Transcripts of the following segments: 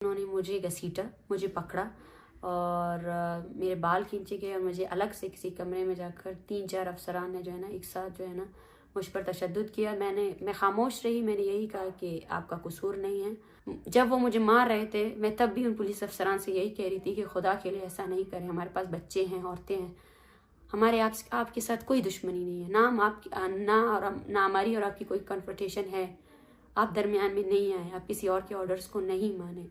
उन्होंने मुझे घसीटा, मुझे पकड़ा और मेरे बाल खींचे गए और मुझे अलग से किसी कमरे में जाकर 3-4 अफसरान ने जो है ना एक साथ जो है ना मुझ पर तशद्दुद किया। मैं खामोश रही, मैंने यही कहा कि आपका कसूर नहीं है। जब वो मुझे मार रहे थे मैं तब भी उन पुलिस अफसरान से यही कह रही थी कि खुदा के लिए ऐसा नहीं करें, हमारे पास बच्चे हैं, औरतें हैं, हमारे आपके साथ कोई दुश्मनी नहीं है, ना हमारी और आपकी कोई कन्फ्रंटेशन है, आप दरमियान में नहीं आए, आप किसी और के ऑर्डर्स को नहीं माने।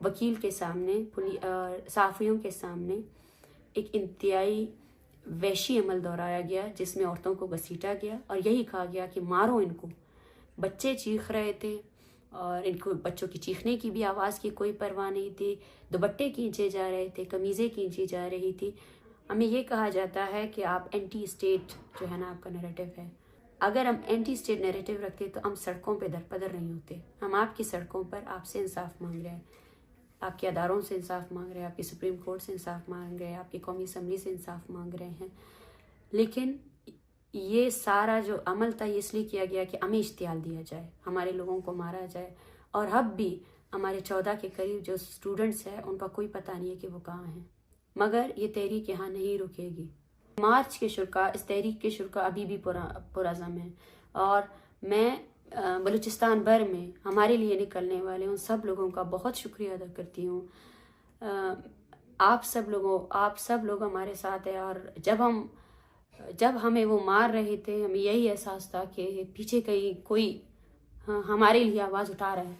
वकील के सामने, सहाफ़ियों के सामने एक इंतहाई वहशी अमल दोहराया गया जिसमें औरतों को घसीटा गया और यही कहा गया कि मारो इनको। बच्चे चीख रहे थे और इनको बच्चों की चीखने की भी आवाज़ की कोई परवाह नहीं थी। दुपट्टे खींचे जा रहे थे, कमीज़ें खींची जा रही थी। हमें ये कहा जाता है कि आप एंटी स्टेट जो है ना आपका नैरेटिव है। अगर हम एंटी स्टेट नैरेटिव रखते तो हम सड़कों पे दरपदर नहीं होते। हम आपकी सड़कों पर आपसे इंसाफ मांग रहे हैं, आपके अदारों से इंसाफ मांग रहे हैं, आपकी सुप्रीम कोर्ट से इंसाफ मांग रहे हैं, आपकी कौमी असम्बली से इंसाफ मांग रहे हैं। लेकिन ये सारा जो अमल था ये इसलिए किया गया कि हमें इश्तियाल दिया जाए, हमारे लोगों को मारा जाए। और अब भी हमारे 14 के करीब जो स्टूडेंट्स हैं उनका कोई पता नहीं है कि वो कहाँ हैं। मगर ये तहरीक यहाँ नहीं रुकेगी। मार्च के शुरा, इस तहरीक के शुरा अभी भी पुरअज़म है और मैं बलूचिस्तान भर में हमारे लिए निकलने वाले उन सब लोगों का बहुत शुक्रिया अदा करती हूँ। आप सब लोग हमारे साथ हैं और जब हमें वो मार रहे थे हमें यही एहसास था कि पीछे कहीं कोई हमारे लिए आवाज़ उठा रहा है।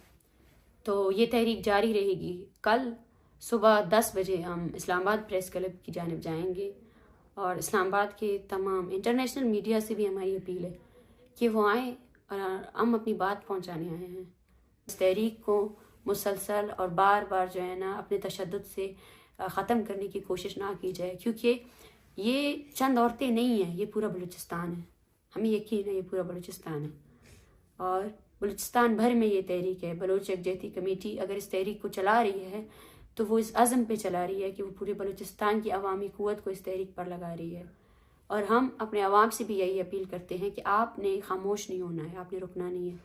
तो ये तहरीक जारी रहेगी। कल सुबह 10 बजे हम इस्लामाबाद प्रेस क्लब की जानिब जाएंगे और इस्लामाबाद के तमाम इंटरनेशनल मीडिया से भी हमारी अपील है कि वो आए और हम अपनी बात पहुंचाने आए हैं। इस तहरीक को मुसलसल और बार बार जो है ना अपने तशद्दुद से ख़त्म करने की कोशिश ना की जाए, क्योंकि ये चंद औरतें नहीं हैं, ये पूरा बलूचिस्तान है। हमें यकीन है ये पूरा बलूचिस्तान है और बलूचिस्तान भर में ये तहरीक है। बलोच यकजहती कमेटी अगर इस तहरीक को चला रही है तो वो इस अज़म पे चला रही है कि वो पूरे बलूचिस्तान की अवामी क़ुव्वत को इस तहरीक पर लगा रही है। और हम अपने अवाम से भी यही अपील करते हैं कि आपने खामोश नहीं होना है, आपने रुकना नहीं है।